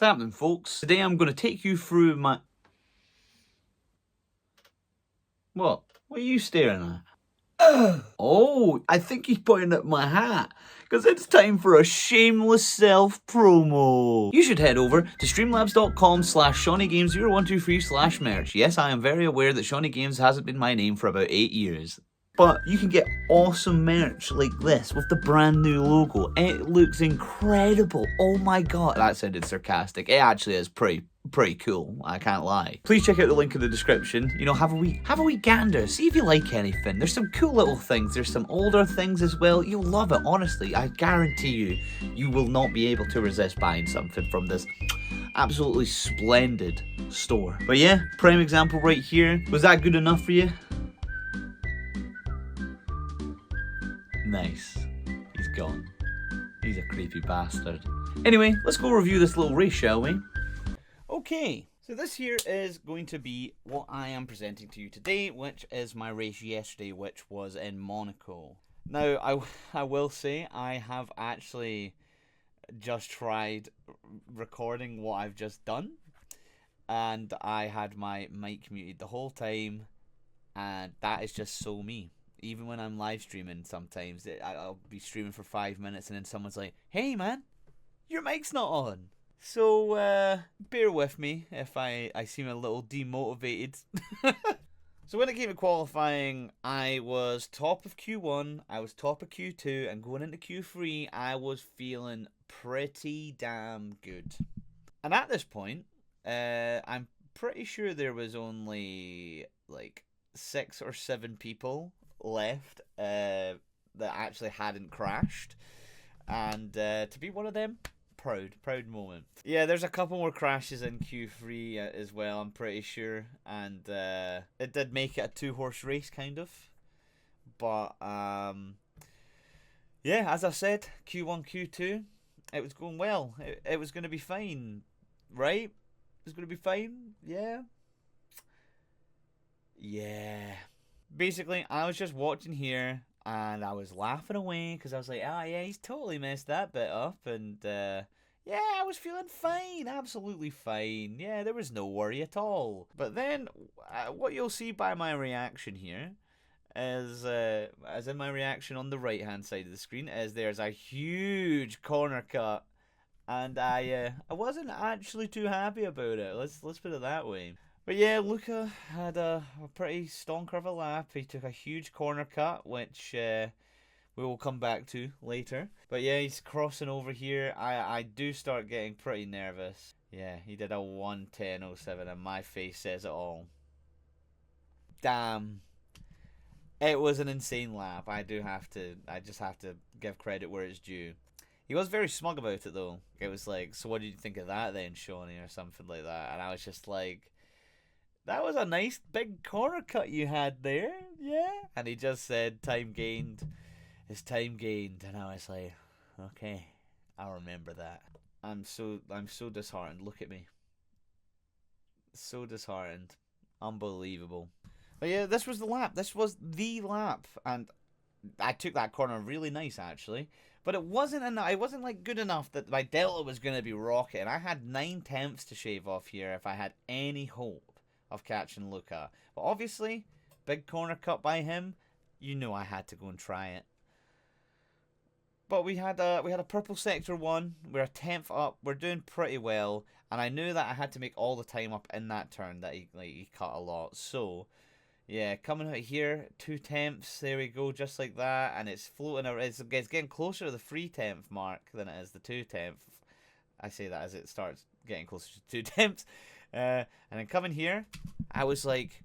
What's happening, folks? Today I'm going to take you through my... What? What are you staring at? Oh, I think he's pointing at my hat, because it's time for a shameless self-promo. You should head over to streamlabs.com/ShoniGames0123/merch. Yes, I am very aware that Shoni Games hasn't been my name for about 8 years. But you can get awesome merch like this with the brand new logo. It looks incredible. Oh my god. That sounded sarcastic. It actually is pretty cool, I can't lie. Please check out the link in the description. You know, have a wee gander, see if you like anything. There's some cool little things, there's some older things as well. You'll love it, honestly. I guarantee you, you will not be able to resist buying something from this absolutely splendid store. But yeah, prime example right here. Was that good enough for you? Nice. He's gone. He's a creepy bastard. Anyway, let's go review this little race, shall we? Okay, so this here is going to be what I am presenting to you today, which is my race yesterday, which was in Monaco. Now, I will say I have actually just tried recording what I've just done, and I had my mic muted the whole time, and that is just so me. Even when I'm live streaming, sometimes I'll be streaming for 5 minutes and then someone's like, "Hey man, your mic's not on." So bear with me if I seem a little demotivated. So when it came to qualifying, I was top of Q1, I was top of Q2, and going into Q3, I was feeling pretty damn good. And at this point, I'm pretty sure there was only like 6 or 7 people left that actually hadn't crashed, and to be one of them, proud moment. Yeah, there's a couple more crashes in Q3 as well, I'm pretty sure, and it did make it a 2-horse race kind of, but yeah, as I said, Q1, Q2, it was going well. It was going to be fine, right? It was going to be fine. Yeah. Basically, I was just watching here, and I was laughing away, because I was like, oh yeah, he's totally messed that bit up, and yeah, I was feeling fine, absolutely fine. Yeah, there was no worry at all. But then, what you'll see by my reaction here is, as in my reaction on the right-hand side of the screen, is there's a huge corner cut, and I wasn't actually too happy about it. Let's put it that way. But yeah, Luca had a pretty stonker of a lap. He took a huge corner cut, which we will come back to later. But yeah, he's crossing over here. I do start getting pretty nervous. Yeah, he did a 1:10.07, and my face says it all. Damn. It was an insane lap. I just have to give credit where it's due. He was very smug about it though. It was like, so what did you think of that then, Shoni, or something like that? And I was just like, that was a nice big corner cut you had there, yeah. And he just said, time gained is time gained, and I was like, okay, I'll remember that. I'm so disheartened. Look at me, so disheartened, unbelievable. But yeah, this was the lap. This was the lap, and I took that corner really nice actually. But it wasn't enough. It wasn't like good enough that my delta was going to be rocketing. I had 9/10 to shave off here if I had any hope of catching Luca. But obviously, big corner cut by him, you know I had to go and try it. But we had a purple sector 1, we're a 10th up, we're doing pretty well, and I knew that I had to make all the time up in that turn that he cut a lot. So yeah, coming out here, 2/10, there we go, just like that, and it's floating around. It's getting closer to the 3/10 mark than it is the 2/10. I say that as it starts getting closer to 2/10. And then coming here, I was like,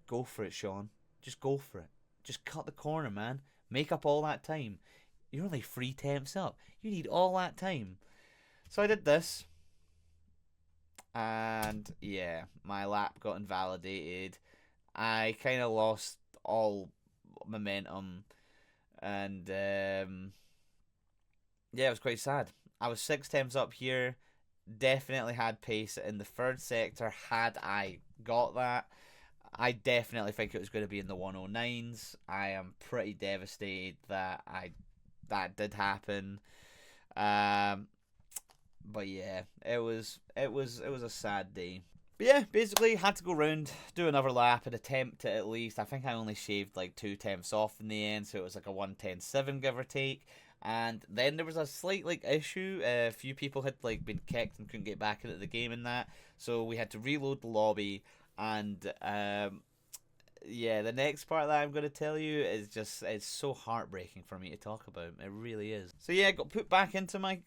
go for it, Sean. Just go for it. Just cut the corner, man. Make up all that time. You're only 3/10 up. You need all that time. So I did this. And yeah, my lap got invalidated. I kind of lost all momentum. And yeah, it was quite sad. I was 6/10 up here. Definitely had pace in the 3rd sector had I got that. I definitely think it was going to be in the 109s. I am pretty devastated that that did happen. But yeah, it was a sad day. But yeah, basically had to go round, do another lap, and attempt to at least. I think I only shaved like 2 tenths off in the end, so it was like a 1:10.7 give or take. And then there was a slight like issue. A few people had like been kicked and couldn't get back into the game in that, so we had to reload the lobby. And yeah, the next part that I'm going to tell you is just, it's so heartbreaking for me to talk about. It really is. So yeah, I got put back into my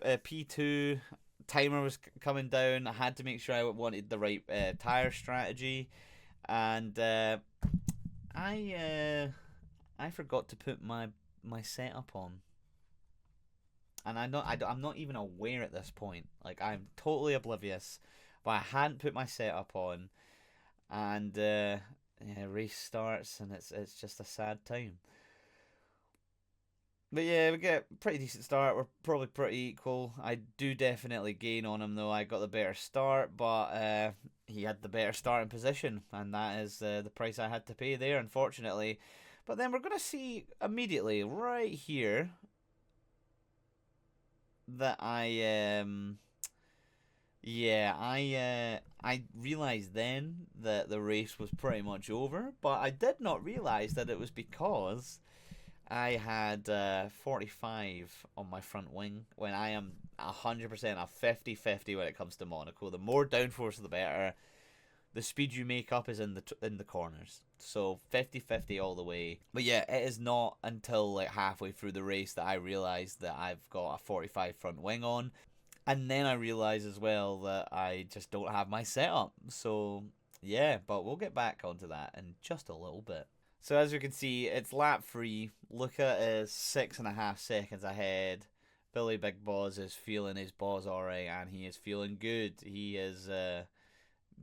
P2. Timer was coming down. I had to make sure I wanted the right tire strategy, and I forgot to put my setup on, and I'm not even aware at this point. Like, I'm totally oblivious, but I hadn't put my setup on, and yeah, race starts, and it's just a sad time. But yeah, we get a pretty decent start. We're probably pretty equal. I do definitely gain on him, though. I got the better start, but he had the better starting position, and that is the price I had to pay there, unfortunately. But then we're going to see immediately, right here, that I realized then that the race was pretty much over, but I did not realize that it was because I had 45 on my front wing when I am 100% a 50-50 when it comes to Monaco. The more downforce, the better. The speed you make up is in the corners. So 50-50 all the way. But yeah, it is not until like halfway through the race that I realized that I've got a 45 front wing on. And then I realize as well that I just don't have my setup. So yeah, but we'll get back onto that in just a little bit. So as you can see, it's lap 3. Luca is 6.5 seconds ahead. Billy Big Boss is feeling his balls alright, and he is feeling good. He is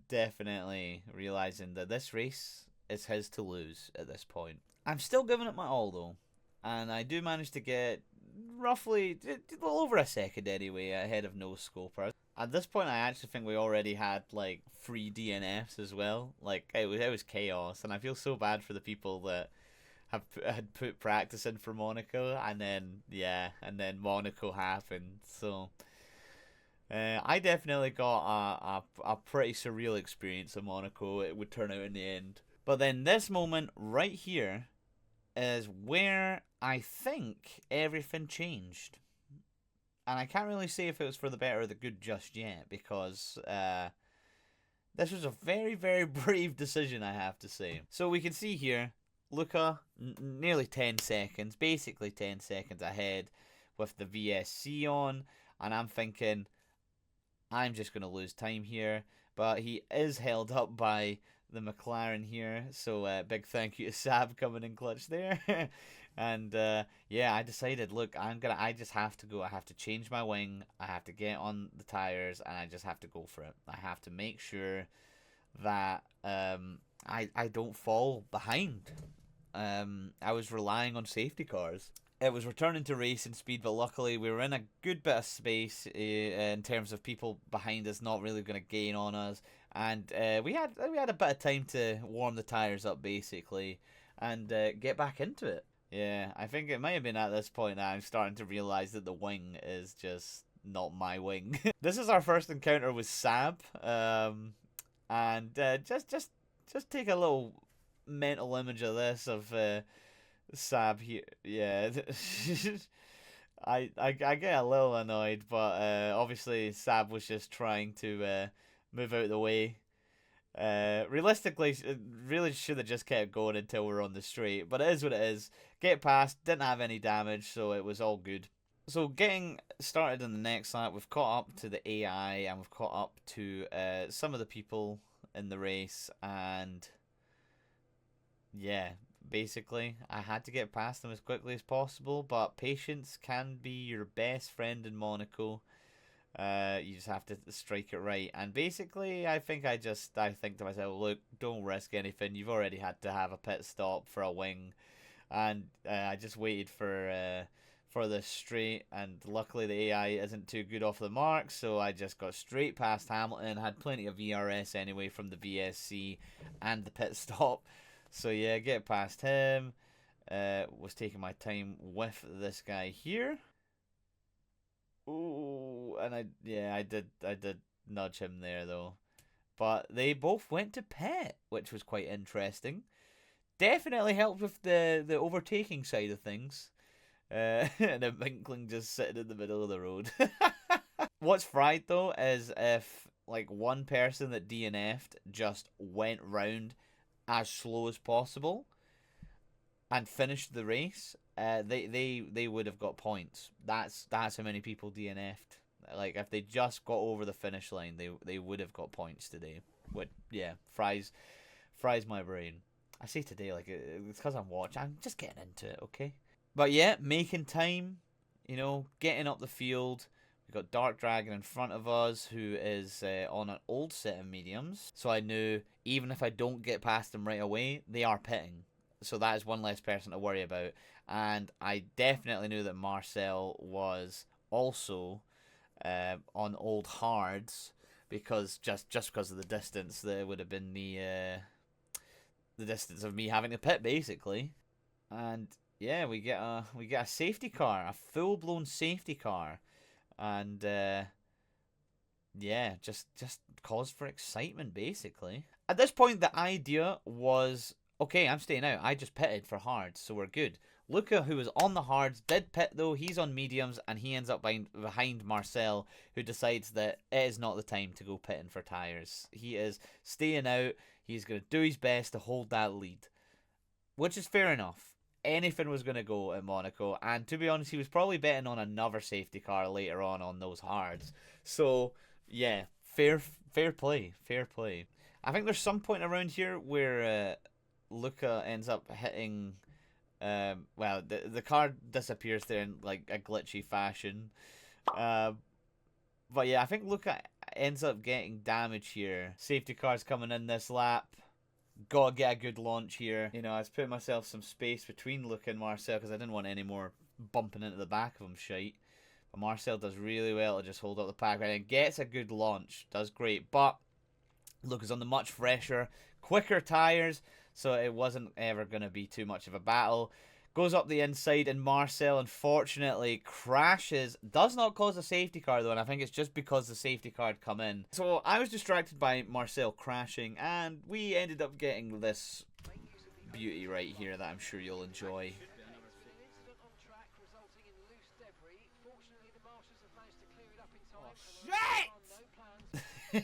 definitely realizing that this race is his to lose at this point. I'm still giving it my all though, and I do manage to get roughly well over a second anyway ahead of No Scoper. At this point, I actually think we already had like 3 DNFs as well. Like, it was chaos, and I feel so bad for the people that had put practice in for Monaco, and then Monaco happened. So I definitely got a pretty surreal experience in Monaco. It would turn out in the end, but then this moment right here is where I think everything changed. And I can't really say if it was for the better or the good just yet, because this was a very, very brave decision, I have to say. So we can see here, Luca, nearly 10 seconds, basically 10 seconds ahead with the VSC on. And I'm thinking, I'm just going to lose time here. But he is held up by the McLaren here. So big thank you to Sab coming in clutch there. And yeah, I decided, look, I just have to go. I have to change my wing. I have to get on the tires, and I just have to go for it. I have to make sure that I don't fall behind. I was relying on safety cars. It was returning to racing speed, but luckily we were in a good bit of space in terms of people behind us not really going to gain on us, and we had a bit of time to warm the tires up basically, and get back into it. Yeah, I think it might have been at this point that I'm starting to realize that the wing is just not my wing. This is our first encounter with Sab, and just take a little mental image of this of Sab here. Yeah, I get a little annoyed, but obviously Sab was just trying to move out of the way. Realistically, it really should have just kept going until we were on the straight, but it is what it is. Get past, didn't have any damage, so it was all good. So getting started in the next lap, we've caught up to the AI, and we've caught up to some of the people in the race, and yeah, basically I had to get past them as quickly as possible, but patience can be your best friend in Monaco. You just have to strike it right. And basically, I think I think to myself, look, don't risk anything. You've already had to have a pit stop for a wing, and I just waited for the straight. And luckily, the AI isn't too good off the mark, so I just got straight past Hamilton. Had plenty of VRS anyway from the VSC and the pit stop. So yeah, get past him. Was taking my time with this guy here. Ooh, and I did nudge him there though. But they both went to pit, which was quite interesting. Definitely helped with the overtaking side of things. And a Winkling just sitting in the middle of the road. What's fried though is if like one person that DNF'd just went round as slow as possible and finished the race, they would have got points. That's how many people DNF'd. Like if they just got over the finish line, they would have got points today. What? Yeah, fries my brain. I say today like it's because I'm watching. I'm just getting into it, okay? But yeah, making time. You know, getting up the field. We've got Dark Dragon in front of us, who is on an old set of mediums. So I knew even if I don't get past them right away, they are pitting. So that is one less person to worry about. And I definitely knew that Marcel was also on old hards, because just because of the distance, there would have been the distance of me having to pit basically. And yeah, we get a safety car, a full blown safety car, and yeah, just cause for excitement basically. At this point, the idea was, okay, I'm staying out. I just pitted for hards, so we're good. Luca, who was on the hards, did pit though. He's on mediums, and he ends up behind Marcel, who decides that it is not the time to go pitting for tyres. He is staying out. He's going to do his best to hold that lead, which is fair enough. Anything was going to go at Monaco, and to be honest, he was probably betting on another safety car later on those hards. So yeah, fair play. I think there's some point around here where Luca ends up hitting. Well, the car disappears there in like a glitchy fashion. But yeah, I think Luca ends up getting damage here. Safety car's coming in this lap. Gotta get a good launch here. You know, I was putting myself some space between Luca and Marcel because I didn't want any more bumping into the back of him shite. But Marcel does really well to just hold up the pack and gets a good launch. Does great. But Luca's on the much fresher, quicker tyres, so it wasn't ever going to be too much of a battle. Goes up the inside, and Marcel unfortunately crashes. Does not cause a safety car though, and I think it's just because the safety car had come in. So I was distracted by Marcel crashing, and we ended up getting this beauty right here that I'm sure you'll enjoy. Shit!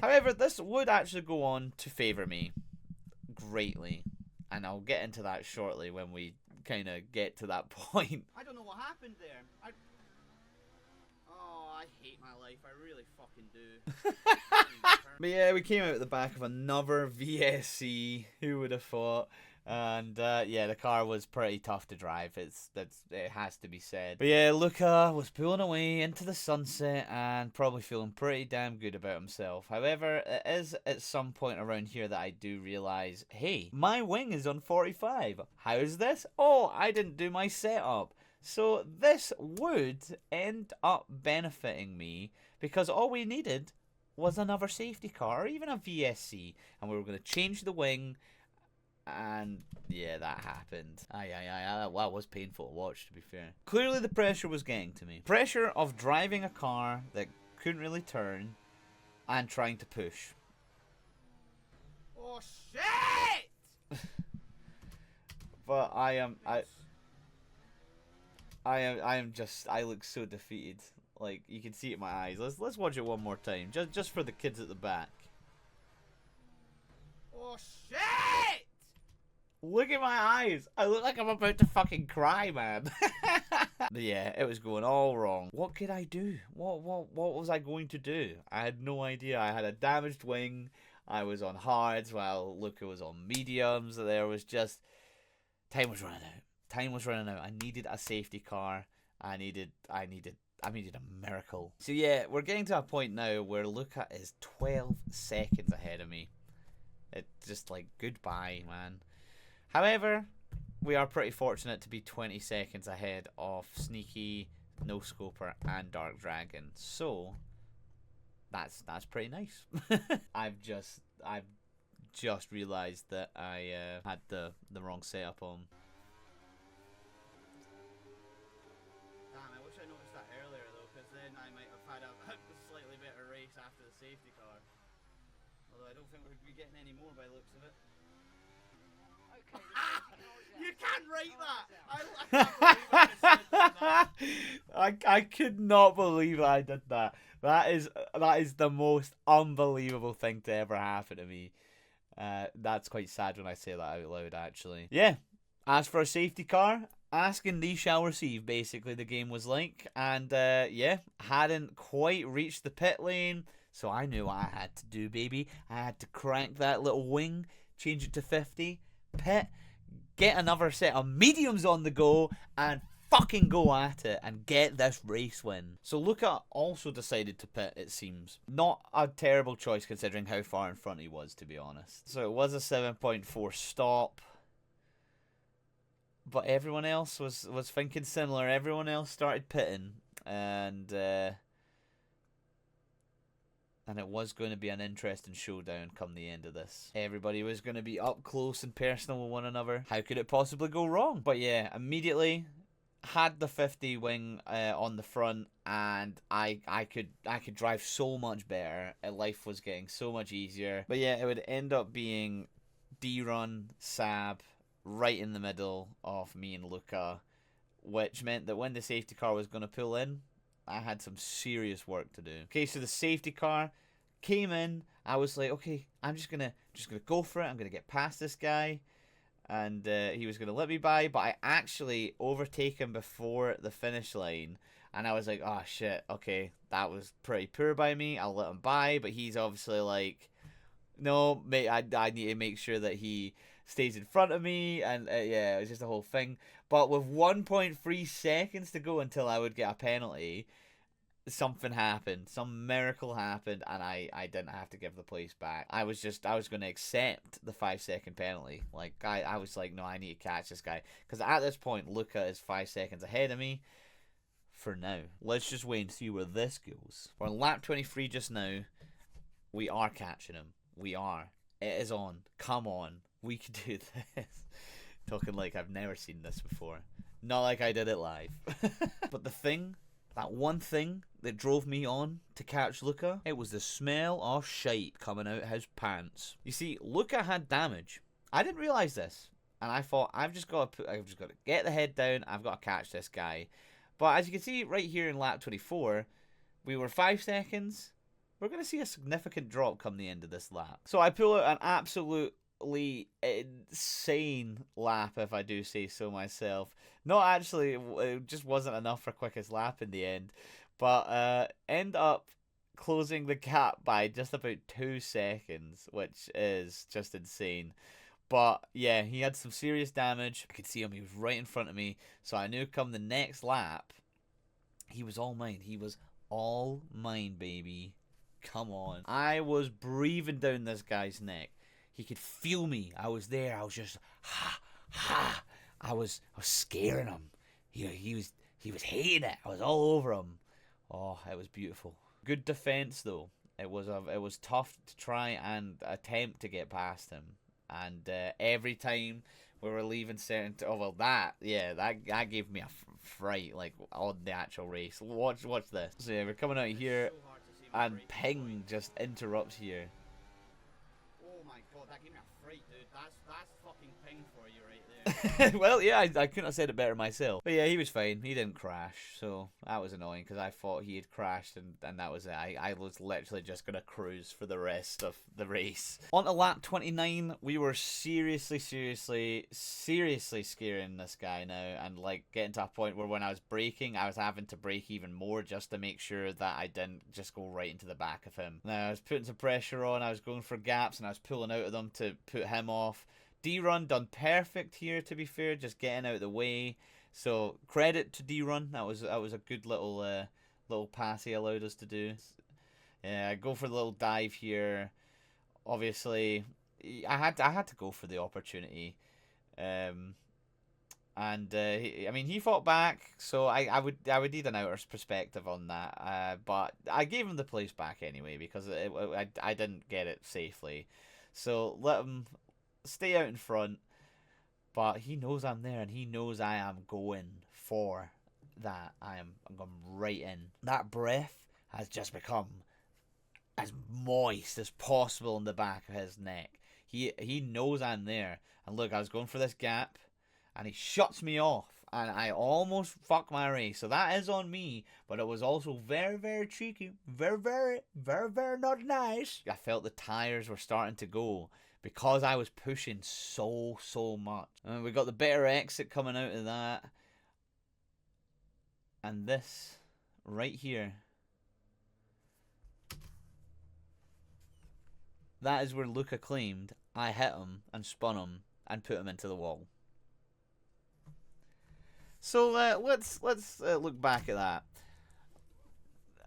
However, this would actually go on to favour me greatly, and I'll get into that shortly when we kind of get to that point. I don't know what happened there. Oh, I hate my life. I really fucking do. But yeah, we came out at the back of another VSC. Who would have thought? And yeah, the car was pretty tough to drive. It has to be said. But yeah, Luca was pulling away into the sunset and probably feeling pretty damn good about himself. However, it is at some point around here that I do realize, hey, my wing is on 45. How's this? Oh, I didn't do my setup. So this would end up benefiting me, because all we needed was another safety car or even a VSC, and we were going to change the wing. And yeah, that happened. That was painful to watch, to be fair. Clearly the pressure was getting to me. Pressure of driving a car that couldn't really turn and trying to push. Oh shit! But I look so defeated. Like, you can see it in my eyes. Let's watch it one more time, just for the kids at the back. Oh shit! Look at my eyes. I look like I'm about to fucking cry, man. But yeah, it was going all wrong. What could I do? What was I going to do? I had no idea. I had a damaged wing. I was on hards while Luca was on mediums. There was just... Time was running out. I needed a safety car. I needed a miracle. So yeah, we're getting to a point now where Luca is 12 seconds ahead of me. It's just like, goodbye, man. However, we are pretty fortunate to be 20 seconds ahead of Sneaky, No Scoper, and Dark Dragon. So that's pretty nice. I've just realised that I had the wrong setup on. Damn, I wish I noticed that earlier. safety car. Although I don't think we're getting any more by the looks of it. You can't write that! I could not believe I did that. That is the most unbelievable thing to ever happen to me. That's quite sad when I say that out loud, actually. Yeah. As for a safety car, ask and thee shall receive, basically, the game was like. And, yeah, hadn't quite reached the pit lane, so I knew what I had to do, baby. I had to crank that little wing, change it to 50, pit, get another set of mediums on the go, and fucking go at it and get this race win. So Luca also decided to pit, it seems. Not a terrible choice considering how far in front he was, to be honest. So it was a 7.4 stop. But everyone else was thinking similar. Everyone else started pitting. And it was going to be an interesting showdown come the end of this. Everybody was going to be up close and personal with one another. How could it possibly go wrong? But yeah, immediately had the 50 wing on the front, and I could drive so much better. Life was getting so much easier. But yeah, it would end up being D-Run, Sab, right in the middle of me and Luca, which meant that when the safety car was going to pull in, I had some serious work to do. Okay, so the safety car came in. I was like, okay, I'm just gonna go for it. I'm gonna get past this guy, and he was gonna let me by, but I actually overtake him before the finish line, and I was like, oh shit, okay, that was pretty poor by me. I'll let him by, but he's obviously like, no, mate, I need to make sure that he stays in front of me, and yeah, it was just a whole thing. But with 1.3 seconds to go until I would get a penalty, something happened. Some miracle happened, and I didn't have to give the place back. I was going to accept the 5-second penalty. Like, I was like, no, I need to catch this guy. Because at this point, Luca is 5 seconds ahead of me. For now. Let's just wait and see where this goes. We're on lap 23 just now. We are catching him. We are. It is on. Come on. We can do this. Talking like I've never seen this before. Not like I did it live. But that one thing that drove me on to catch Luca, it was the smell of shite coming out his pants. You see, Luca had damage. I didn't realise this. And I thought, I've just got to get the head down, I've got to catch this guy. But as you can see right here in lap 24, we were 5 seconds. We're going to see a significant drop come the end of this lap. So I pull out an absolutely insane lap, if I do say so myself. Not actually, it just wasn't enough for quickest lap in the end. But end up closing the gap by just about 2 seconds, which is just insane. But yeah, he had some serious damage. I could see him, he was right in front of me. So I knew come the next lap, he was all mine. He was all mine, baby. Come on. I was breathing down this guy's neck. He could feel me. I was there. I was just I was scaring him. He was hating it. I was all over him. Oh, it was beautiful. Good defense though. It was tough to try and attempt to get past him. And every time we were leaving certain, that gave me a fright, like on the actual race. Watch this. So yeah, we're coming out here, and ping just interrupts here. Oh my god, that gave me a fright, dude. That's fucking ping for you right there. Well, yeah, I couldn't have said it better myself. But yeah, he was fine. He didn't crash, so that was annoying because I thought he had crashed and that was it. I was literally just going to cruise for the rest of the race. On to lap 29, we were seriously scaring this guy now, and like getting to a point where when I was braking, I was having to brake even more just to make sure that I didn't just go right into the back of him. Now, I was putting some pressure on, I was going for gaps, and I was pulling out of them to put him off. D-Run done perfect here, to be fair, just getting out of the way. So credit to D-Run. That was a good little pass he allowed us to do. Yeah, go for the little dive here. Obviously, I had to go for the opportunity. He fought back, so I would need an outer's perspective on that. But I gave him the place back anyway because I didn't get it safely. So let him stay out in front, but he knows I'm there and he knows I am going for that. I'm going right in. That breath has just become as moist as possible in the back of his neck. He knows I'm there. And look, I was going for this gap, and he shuts me off, and I almost fuck my race. So that is on me, but it was also very, very cheeky, very, very, very, very not nice. I felt the tires were starting to go because I was pushing so much. And we got the better exit coming out of that, and this right here. That is where Luca claimed I hit him and spun him and put him into the wall. So let's look back at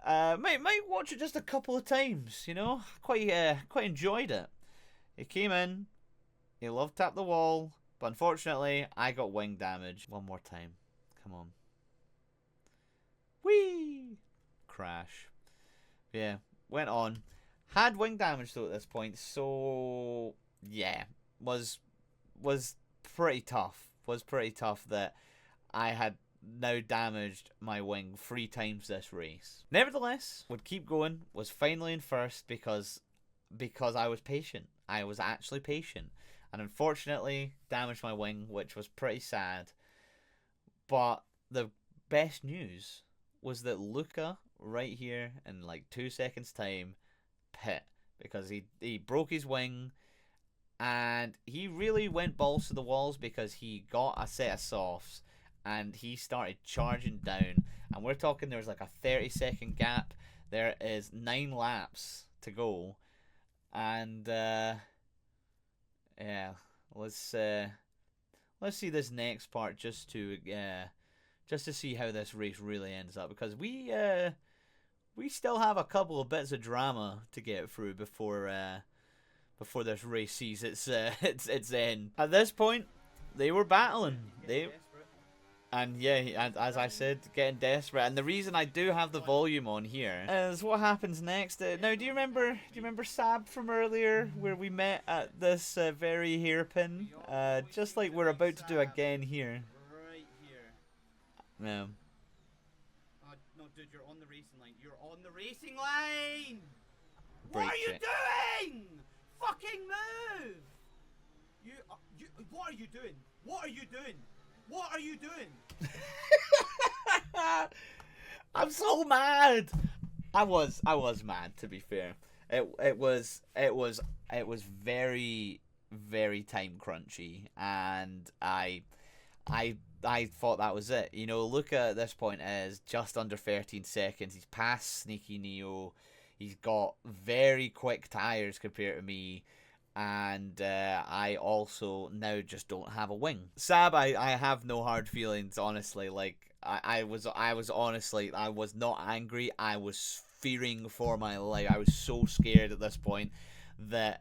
that. Might watch it just a couple of times. You know, quite enjoyed it. He came in, he love tapped the wall, but unfortunately I got wing damage. One more time, come on. Whee! Crash. Yeah, went on. Had wing damage though at this point, so yeah, was pretty tough. Was pretty tough that I had now damaged my wing 3 times this race. Nevertheless, would keep going. Was finally in first because I was patient. I was actually patient, and unfortunately damaged my wing, which was pretty sad. But the best news was that Luca right here in like 2 seconds time pit, because he broke his wing, and he really went balls to the walls because he got a set of softs and he started charging down, and we're talking there's like a 30-second gap. There is 9 laps to go, and yeah, let's see this next part just to see how this race really ends up, because we still have a couple of bits of drama to get through before this race sees its end. At this point, they were battling. And yeah, as I said, getting desperate. And the reason I do have the volume on here is what happens next. Now, do you remember Sab from earlier, where we met at this very hairpin? Just like we're about to do again here. Right here. Yeah. No, dude, you're on the racing line. You're on the racing line! Break What are you it. doing? Fucking move! What are you doing? What are you doing? What are you doing? I'm so mad. I was mad, to be fair. It was very, very time crunchy, and I thought that was it. You know, Luca at this point is just under 13 seconds. He's past Sneaky Neo. He's got very quick tires compared to me. And I also now just don't have a wing. Sab, I have no hard feelings, honestly. Like, I was honestly, I was not angry. I was fearing for my life. I was so scared at this point that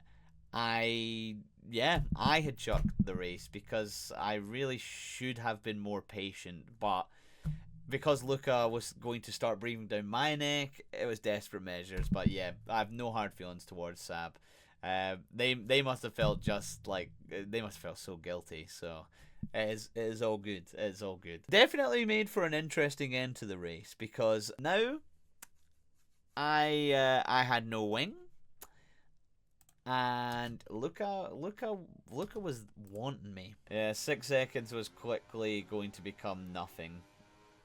I had chucked the race, because I really should have been more patient. But because Luca was going to start breathing down my neck, it was desperate measures. But yeah, I have no hard feelings towards Sab. They must have felt just like, they must have felt so guilty. So it is all good. It is all good. Definitely made for an interesting end to the race, because now I had no wing, and Luca was wanting me. Yeah, 6 seconds was quickly going to become nothing.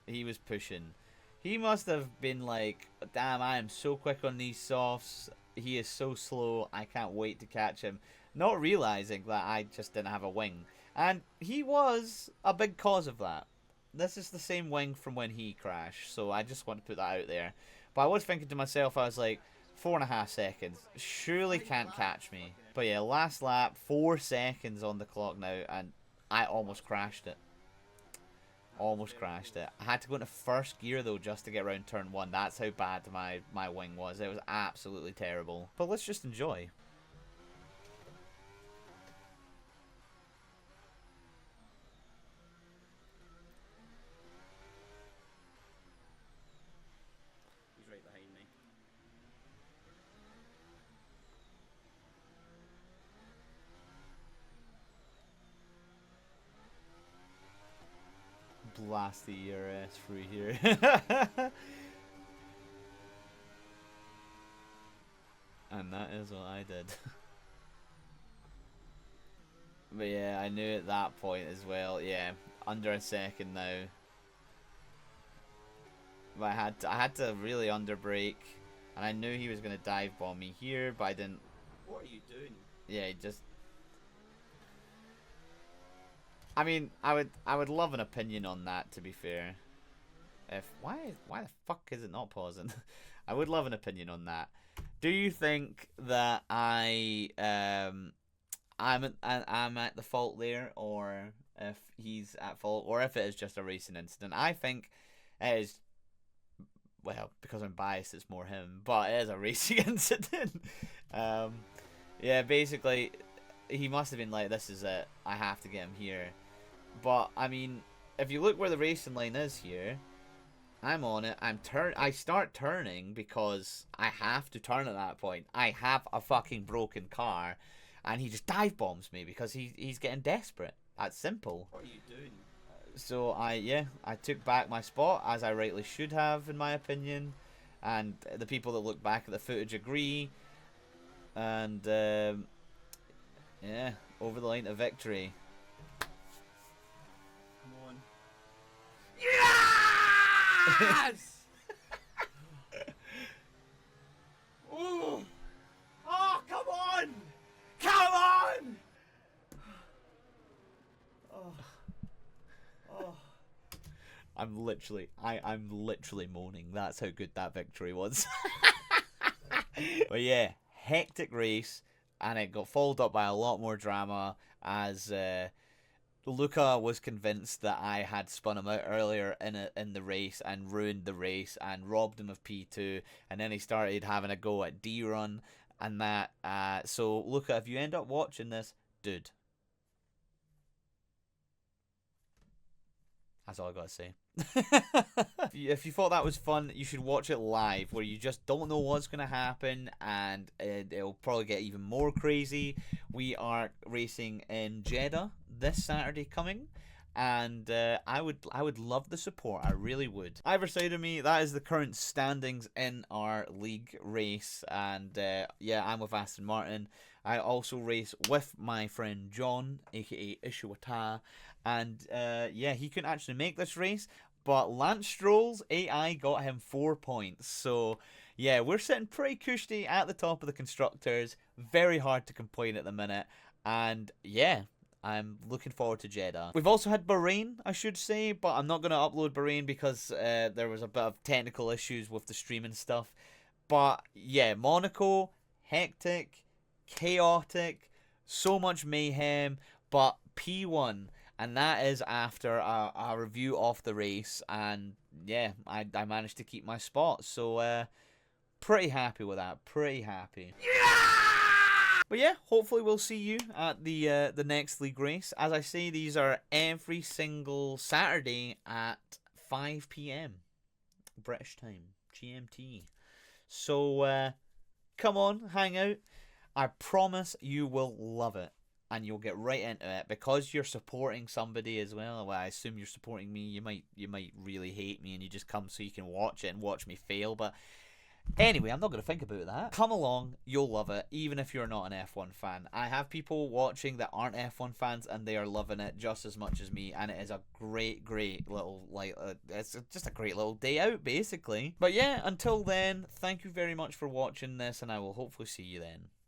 He was pushing. He must have been like, damn, I am so quick on these softs. He is so slow. I can't wait to catch him. Not realizing that I just didn't have a wing. And he was a big cause of that. This is the same wing from when he crashed, so I just want to put that out there. But I was thinking to myself, I was like, 4.5 seconds. Surely can't catch me. But yeah, last lap, 4 seconds on the clock now, and I almost crashed it. Almost crashed it. I had to go into first gear though just to get around turn 1. That's how bad my wing was. It was absolutely terrible. But let's just enjoy. He's right behind me. Blast the ERS through here. And that is what I did. But yeah, I knew at that point as well. Yeah, under a second now. But I had to really underbrake, and I knew he was gonna dive bomb me here, but I didn't. What are you doing? Yeah, he just. I mean, I would love an opinion on that. To be fair, if why the fuck is it not pausing? I would love an opinion on that. Do you think that I'm at the fault there, or if he's at fault, or if it is just a racing incident? I think it is. Well, because I'm biased, it's more him, but it is a racing incident. Yeah, basically, he must have been like, "This is it. I have to get him here." But I mean, if you look where the racing line is here, I'm on it. I start turning because I have to turn at that point. I have a fucking broken car, and he just dive bombs me because he's getting desperate. That's simple. What are you doing? So I took back my spot, as I rightly should have, in my opinion, and the people that look back at the footage agree, and yeah, over the line to victory. Come on. Yes! Ooh. Oh, come on! Come on! Oh. Oh. I'm literally moaning. That's how good that victory was. But yeah, hectic race, and it got followed up by a lot more drama as Luca was convinced that I had spun him out earlier in the race and ruined the race and robbed him of P2, and then he started having a go at D run and that. So Luca, if you end up watching this, dude, that's all I gotta say. If you thought that was fun, you should watch it live, where you just don't know what's gonna happen, and it'll probably get even more crazy. We are racing in Jeddah this Saturday coming, and I would love the support. I really would. Either side of me, that is the current standings in our league race, and yeah, I'm with Aston Martin. I also race with my friend John, aka Ishiwata, and yeah, he couldn't actually make this race, but Lance Stroll's AI got him 4 points. So yeah, we're sitting pretty cushy at the top of the constructors. Very hard to complain at the minute, and yeah, I'm looking forward to Jeddah. We've also had Bahrain, I should say, but I'm not going to upload Bahrain because there was a bit of technical issues with the streaming stuff. But yeah, Monaco, hectic, chaotic, so much mayhem, but P1, and that is after a review of the race, and yeah, I managed to keep my spot, so pretty happy with that, pretty happy. But yeah, hopefully we'll see you at the next league race. As I say, these are every single Saturday at 5 PM British time, GMT. So come on, hang out. I promise you will love it, and you'll get right into it because you're supporting somebody as well. Well, I assume you're supporting me. You might really hate me, and you just come so you can watch it and watch me fail. But anyway, I'm not going to think about that. Come along, you'll love it, even if you're not an F1 fan. I have people watching that aren't F1 fans, and they are loving it just as much as me, and it is a great little, it's just a great little day out, basically. But yeah, until then, thank you very much for watching this, and I will hopefully see you then.